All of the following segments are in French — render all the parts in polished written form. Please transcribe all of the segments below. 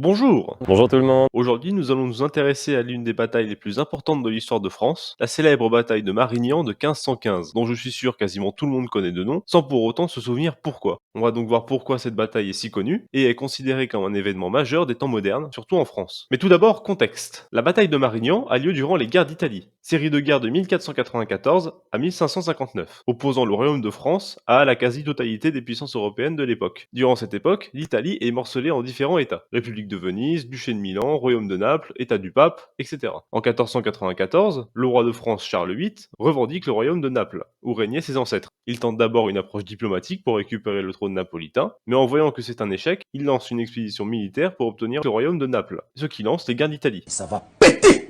Bonjour! Bonjour tout le monde. Aujourd'hui, nous allons nous intéresser à l'une des batailles les plus importantes de l'histoire de France, la célèbre bataille de Marignan de 1515, dont je suis sûr quasiment tout le monde connaît de nom, sans pour autant se souvenir pourquoi. On va donc voir pourquoi cette bataille est si connue, et est considérée comme un événement majeur des temps modernes, surtout en France. Mais tout d'abord, contexte. La bataille de Marignan a lieu durant les guerres d'Italie, série de guerres de 1494 à 1559, opposant le royaume de France à la quasi-totalité des puissances européennes de l'époque. Durant cette époque, l'Italie est morcelée en différents États. République de Venise, Duché de Milan, Royaume de Naples, État du Pape, etc. En 1494, le roi de France Charles VIII revendique le royaume de Naples, où régnaient ses ancêtres. Il tente d'abord une approche diplomatique pour récupérer le trône napolitain, mais en voyant que c'est un échec, il lance une expédition militaire pour obtenir le royaume de Naples, ce qui lance les guerres d'Italie. Ça va péter.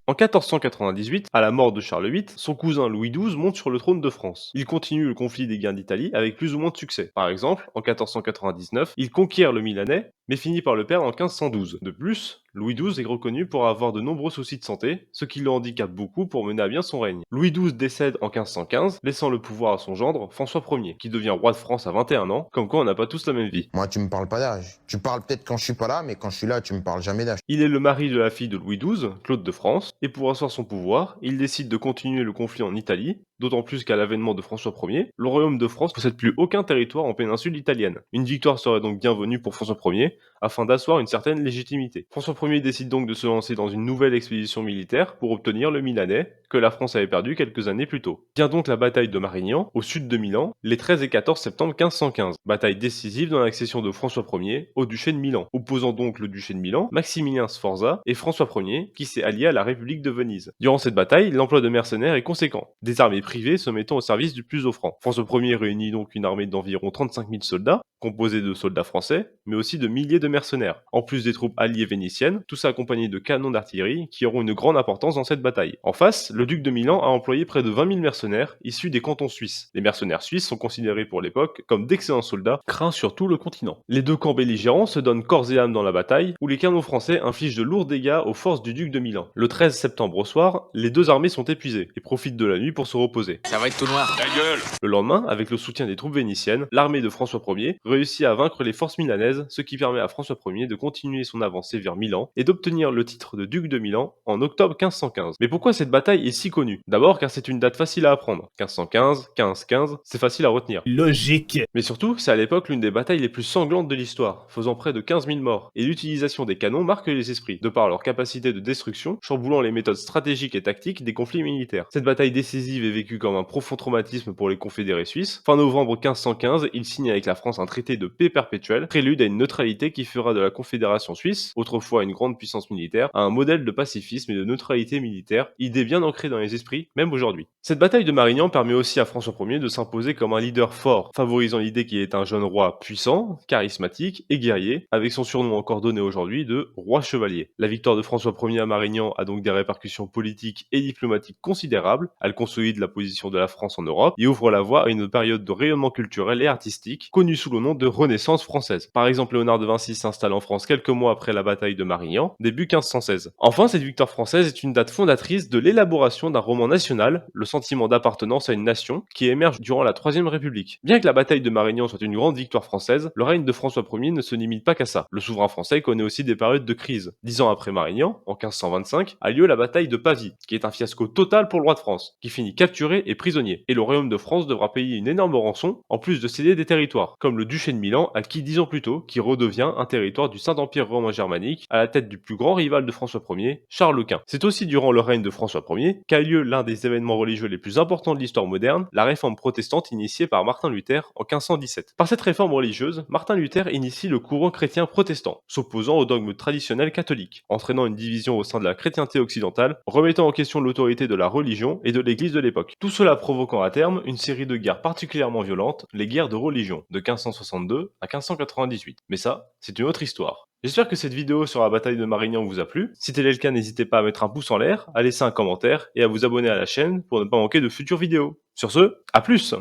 En 1498, à la mort de Charles VIII, son cousin Louis XII monte sur le trône de France. Il continue le conflit des guerres d'Italie avec plus ou moins de succès. Par exemple, en 1499, il conquiert le Milanais, mais finit par le perdre en 1512. De plus, Louis XII est reconnu pour avoir de nombreux soucis de santé, ce qui le handicape beaucoup pour mener à bien son règne. Louis XII décède en 1515, laissant le pouvoir à son gendre, François Ier, qui devient roi de France à 21 ans, comme quoi on n'a pas tous la même vie. Moi, tu me parles pas d'âge. Tu parles peut-être quand je suis pas là, mais quand je suis là, tu me parles jamais d'âge. Il est le mari de la fille de Louis XII, Claude de France, et pour asseoir son pouvoir, il décide de continuer le conflit en Italie, d'autant plus qu'à l'avènement de François Ier, le royaume de France ne possède plus aucun territoire en péninsule italienne. Une victoire serait donc bienvenue pour François Ier, afin d'asseoir une certaine légitimité. François Ier décide donc de se lancer dans une nouvelle expédition militaire pour obtenir le Milanais, que la France avait perdu quelques années plus tôt. Vient donc la bataille de Marignan, au sud de Milan, les 13 et 14 septembre 1515. Bataille décisive dans l'accession de François Ier au duché de Milan, opposant donc le duché de Milan, Maximilien Sforza et François Ier, qui s'est allié à la République de Venise. Durant cette bataille, l'emploi de mercenaires est conséquent, des armées privées se mettant au service du plus offrant. François Ier réunit donc une armée d'environ 35 000 soldats, composée de soldats français, mais aussi de milliers de mercenaires, en plus des troupes alliées vénitiennes, tous accompagnés de canons d'artillerie qui auront une grande importance dans cette bataille. En face, le duc de Milan a employé près de 20 000 mercenaires issus des cantons suisses. Les mercenaires suisses sont considérés pour l'époque comme d'excellents soldats, craints sur tout le continent. Les deux camps belligérants se donnent corps et âme dans la bataille, où les canons français infligent de lourds dégâts aux forces du duc de Milan. Le 13 septembre au soir, les deux armées sont épuisées et profitent de la nuit pour se reposer. Ça va être tout noir. Ta gueule. Le lendemain, avec le soutien des troupes vénitiennes, l'armée de François Ier réussit à vaincre les forces milanaises, ce qui permet à François Ier de continuer son avancée vers Milan et d'obtenir le titre de duc de Milan en octobre 1515. Mais pourquoi cette bataille est si connue? D'abord car c'est une date facile à apprendre. 1515, 1515, c'est facile à retenir. Logique. Mais surtout, c'est à l'époque l'une des batailles les plus sanglantes de l'histoire, faisant près de 15 000 morts, et l'utilisation des canons marque les esprits, de par leur capacité de destruction, chamboulant les méthodes stratégiques et tactiques des conflits militaires. Cette bataille décisive est vécue comme un profond traumatisme pour les confédérés suisses. Fin novembre 1515, ils signent avec la France un traité de paix perpétuelle, prélude à une neutralité qui fera de la Confédération suisse, autrefois une grande puissance militaire, à un modèle de pacifisme et de neutralité militaire, idée bien ancrée dans les esprits, même aujourd'hui. Cette bataille de Marignan permet aussi à François Ier de s'imposer comme un leader fort, favorisant l'idée qu'il est un jeune roi puissant, charismatique et guerrier, avec son surnom encore donné aujourd'hui de roi chevalier. La victoire de François Ier à Marignan a donc des répercussions politiques et diplomatiques considérables, elle consolide la position de la France en Europe et ouvre la voie à une période de rayonnement culturel et artistique, connue sous le nom de Renaissance française. Par exemple, Léonard de Vinci s'installe en France quelques mois après la bataille de Marignan, début 1516. Enfin, cette victoire française est une date fondatrice de l'élaboration d'un roman national, le sentiment d'appartenance à une nation, qui émerge durant la Troisième République. Bien que la bataille de Marignan soit une grande victoire française, le règne de François Ier ne se limite pas qu'à ça. Le souverain français connaît aussi des périodes de crise. 10 ans après Marignan, en 1525, a lieu la bataille de Pavie, qui est un fiasco total pour le roi de France, qui finit capturé et prisonnier. Et le royaume de France devra payer une énorme rançon, en plus de céder des territoires, comme le duché de Milan, acquis 10 ans plus tôt, qui redevient un territoire du Saint-Empire romain germanique, à la tête du plus grand rival de François Ier, Charles Quint. C'est aussi durant le règne de François Ier qu'a lieu l'un des événements religieux les plus importants de l'histoire moderne, la réforme protestante initiée par Martin Luther en 1517. Par cette réforme religieuse, Martin Luther initie le courant chrétien protestant, s'opposant au dogme traditionnel catholique, entraînant une division au sein de la chrétienté occidentale, remettant en question l'autorité de la religion et de l'église de l'époque. Tout cela provoquant à terme une série de guerres particulièrement violentes, les guerres de religion, de 1562 à 1598. Mais ça, c'est une autre histoire. J'espère que cette vidéo sur la bataille de Marignan vous a plu. Si tel est le cas, n'hésitez pas à mettre un pouce en l'air, à laisser un commentaire et à vous abonner à la chaîne pour ne pas manquer de futures vidéos. Sur ce, à plus!